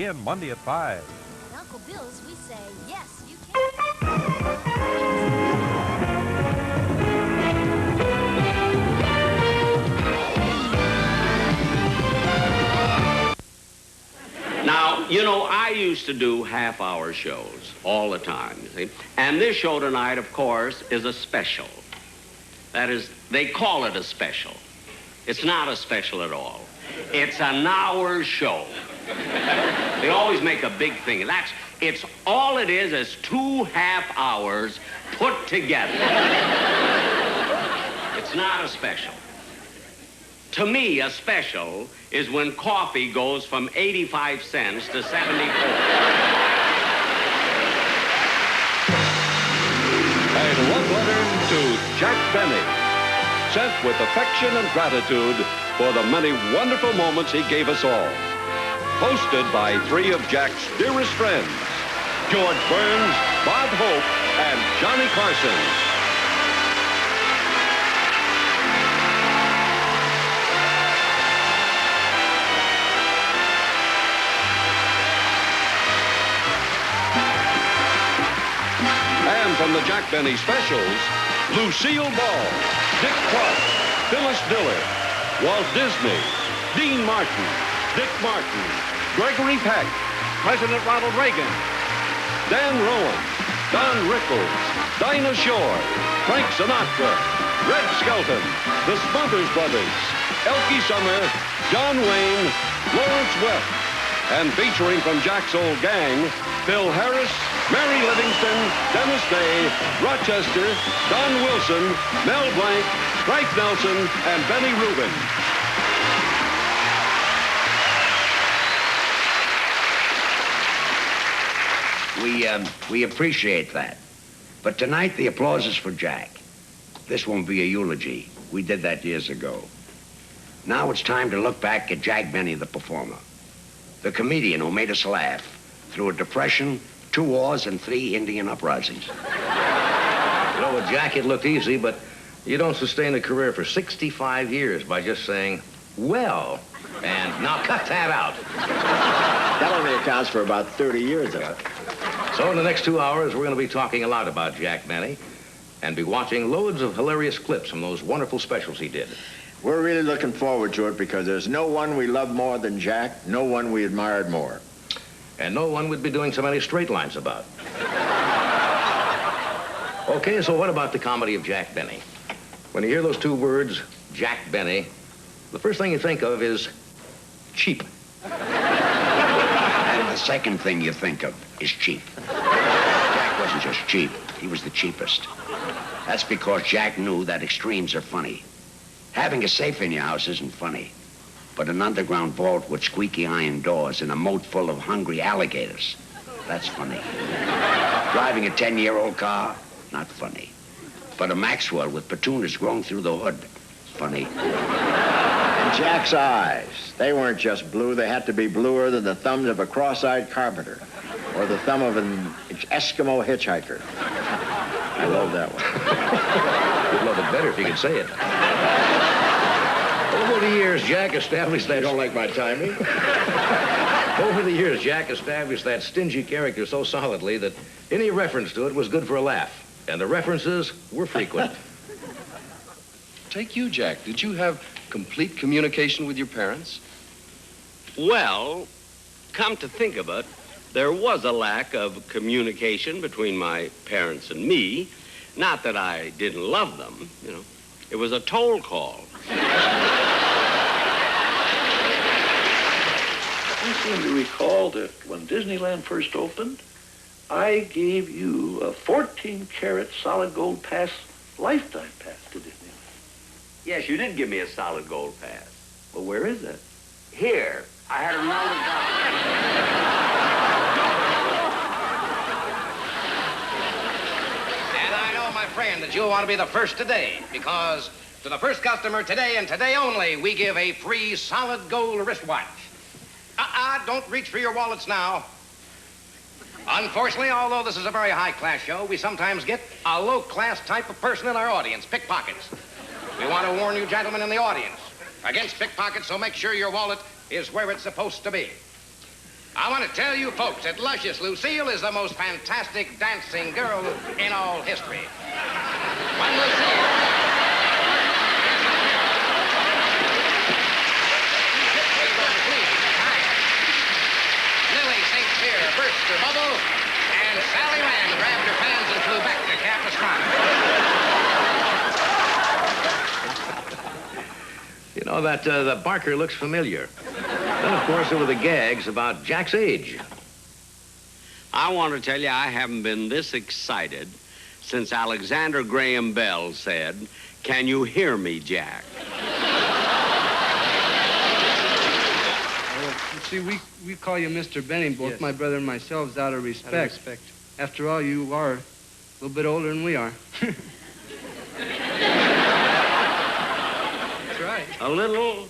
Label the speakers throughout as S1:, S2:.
S1: again Monday at 5.
S2: At Uncle Bill's, we say, yes, you can.
S3: Now, you know, I used to do half-hour shows all the time, you see. And this show tonight, of course, is a special. That is, they call it a special. It's not a special at all. It's an hour show. They always make a big thing. It's all it is 2 half hours put together. It's not a special. To me, a special is when coffee goes from 85 cents to 74.
S4: A love letter to Jack Benny, sent with affection and gratitude for the many wonderful moments he gave us all. Hosted by 3 of Jack's dearest friends, George Burns, Bob Hope, and Johnny Carson. And from the Jack Benny specials, Lucille Ball, Dick Clark, Phyllis Diller, Walt Disney, Dean Martin, Dick Martin, Gregory Peck, President Ronald Reagan, Dan Rowan, Don Rickles, Dinah Shore, Frank Sinatra, Red Skelton, the Smothers Brothers, Elkie Summer, John Wayne, Lawrence Welk, and featuring from Jack's old gang, Phil Harris, Mary Livingston, Dennis Day, Rochester, Don Wilson, Mel Blanc, Frank Nelson, and Benny Rubin.
S5: We appreciate that. But tonight, the applause is for Jack. This won't be a eulogy. We did that years ago. Now it's time to look back at Jack Benny, the performer. The comedian who made us laugh through a depression, 2 wars, and 3 Indian uprisings.
S6: You know, with Jack, it looked easy, but you don't sustain a career for 65 years by just saying, well, and now cut that out.
S7: That only accounts for about 30 years of it.
S6: So in the next 2 hours, we're going to be talking a lot about Jack Benny and be watching loads of hilarious clips from those wonderful specials he did.
S7: We're really looking forward to it because there's no one we love more than Jack, no one we admired more.
S6: And no one would be doing so many straight lines about. Okay, so what about the comedy of Jack Benny? When you hear those 2 words, Jack Benny, the first thing you think of is cheap.
S5: And the second thing you think of is cheap. Jack wasn't just cheap, he was the cheapest. That's because Jack knew that extremes are funny. Having a safe in your house isn't funny. But an underground vault with squeaky iron doors and a moat full of hungry alligators, that's funny. Driving a 10-year-old car, not funny. But a Maxwell with petunias growing through the hood, funny.
S7: And Jack's eyes, they weren't just blue, they had to be bluer than the thumbs of a cross-eyed carpenter or the thumb of an Eskimo hitchhiker. I love that one.
S6: You'd love it better if you could say it. Over the years, Jack established that...
S7: You don't like my timing?
S6: Over the years, Jack established that stingy character so solidly that any reference to it was good for a laugh. And the references were frequent.
S4: Take you, Jack. Did you have complete communication with your parents?
S3: Well, come to think of it, there was a lack of communication between my parents and me. Not that I didn't love them, you know. It was a toll call.
S8: I seem to recall that when Disneyland first opened, I gave you a 14-karat solid gold pass, lifetime pass to Disneyland.
S3: Yes, you did give me a solid gold pass.
S8: Well, where is that?
S3: Here, I had it rounded down.
S6: And I know, my friend, that you'll want to be the first today, because to the first customer today and today only, we give a free solid gold wristwatch. Don't reach for your wallets now. Unfortunately, although this is a very high-class show, we sometimes get a low-class type of person in our audience, pickpockets. We want to warn you gentlemen in the audience against pickpockets, so make sure your wallet is where it's supposed to be. I want to tell you folks that luscious Lucille is the most fantastic dancing girl in all history. When Lucille... Lily St. Cyr burst her bubble, and Sally Rand grabbed her fans and flew back to Capistrano.
S1: You know, that Barker looks familiar. Then, of course, there were the gags about Jack's age.
S3: I want to tell you I haven't been this excited since Alexander Graham Bell said, "Can you hear me, Jack?"
S9: See, we call you Mr. Benny, both my brother and myself, out of respect.
S10: Out of respect.
S9: After all, you are a little bit older than we are.
S10: That's right.
S3: A little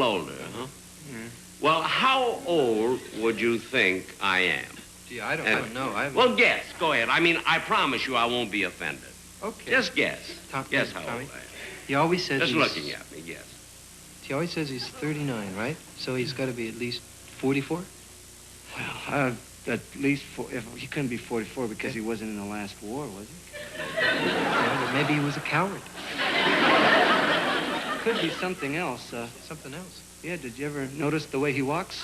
S3: older, huh?
S9: Yeah.
S3: Well, how old would you think I am?
S10: Gee, I don't know.
S3: Well, guess. Go ahead. I mean, I promise you I won't be offended.
S10: Okay.
S3: Just guess. Guess how
S10: Tommy,
S3: old I am.
S10: he always says
S3: Just
S10: he's...
S3: looking at me, guess.
S10: He always says he's 39, right? So he's got to be at least 44?
S9: Well, at least he couldn't be 44 because he wasn't in the last war, was he?
S10: Yeah, but maybe he was a coward.
S9: Could be something else.
S10: Something else.
S9: Yeah, did you ever notice the way he walks?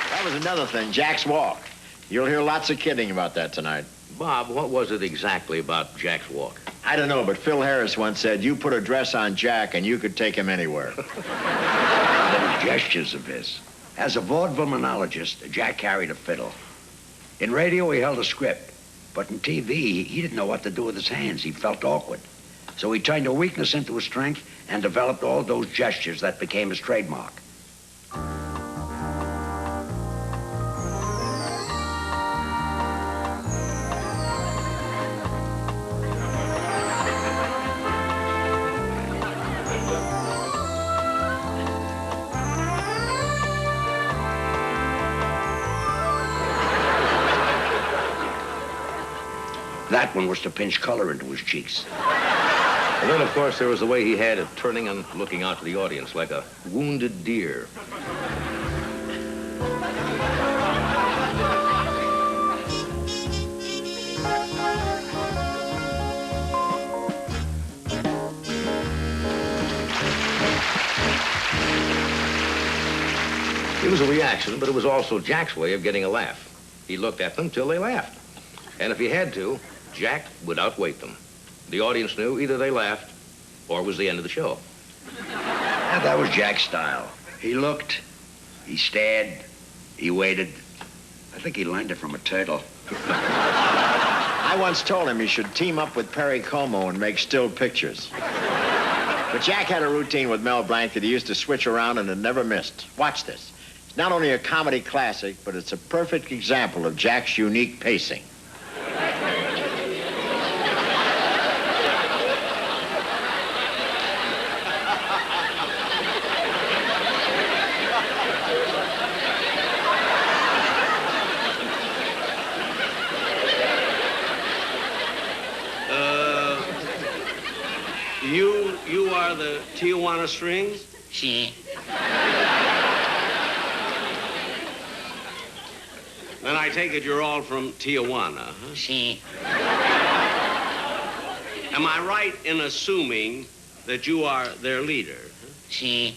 S7: That was another thing, Jack's walk. You'll hear lots of kidding about that tonight.
S1: Bob, what was it exactly about Jack's walk?
S7: I don't know, but Phil Harris once said, you put a dress on Jack and you could take him anywhere.
S5: Those gestures of his. As a vaudeville monologist, Jack carried a fiddle. In radio, he held a script. But in TV, he didn't know what to do with his hands. He felt awkward. So he turned a weakness into a strength and developed all those gestures that became his trademark. That one was to pinch color into his cheeks.
S1: And then, of course, there was the way he had of turning and looking out to the audience like a wounded deer. It was a reaction, but it was also Jack's way of getting a laugh. He looked at them till they laughed. And if he had to, Jack would outweight them. The audience knew either they laughed or it was the end of the show.
S5: Yeah, that was Jack's style. He looked, he stared, he waited. I think he learned it from a turtle.
S7: I once told him he should team up with Perry Como and make still pictures. But Jack had a routine with Mel Blanc that he used to switch around and it never missed. Watch this. It's not only a comedy classic, but it's a perfect example of Jack's unique pacing.
S3: You are the Tijuana Strings?
S5: Si.
S3: Then I take it you're all from Tijuana, huh?
S5: Si.
S3: Am I right in assuming that you are their leader? Huh?
S5: Si.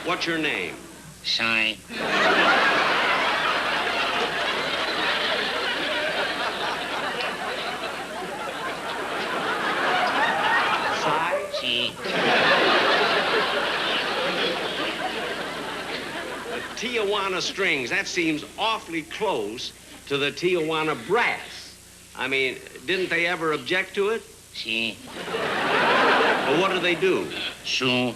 S3: What's your name?
S5: Si. Si.
S3: The Tijuana Strings, that seems awfully close to the Tijuana Brass. I mean, didn't they ever object to it?
S5: Si.
S3: Well, what do they do?
S5: Su.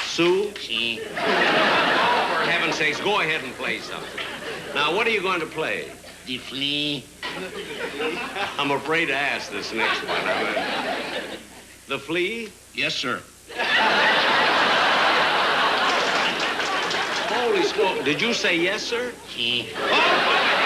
S3: Sue?
S5: Si.
S3: For heaven's sakes, go ahead and play something. Now, what are you going to play?
S5: The flea.
S3: I'm afraid to ask this next one. The flea?
S5: Yes, sir.
S3: Holy smoke. Did you say yes, sir?
S6: Oh,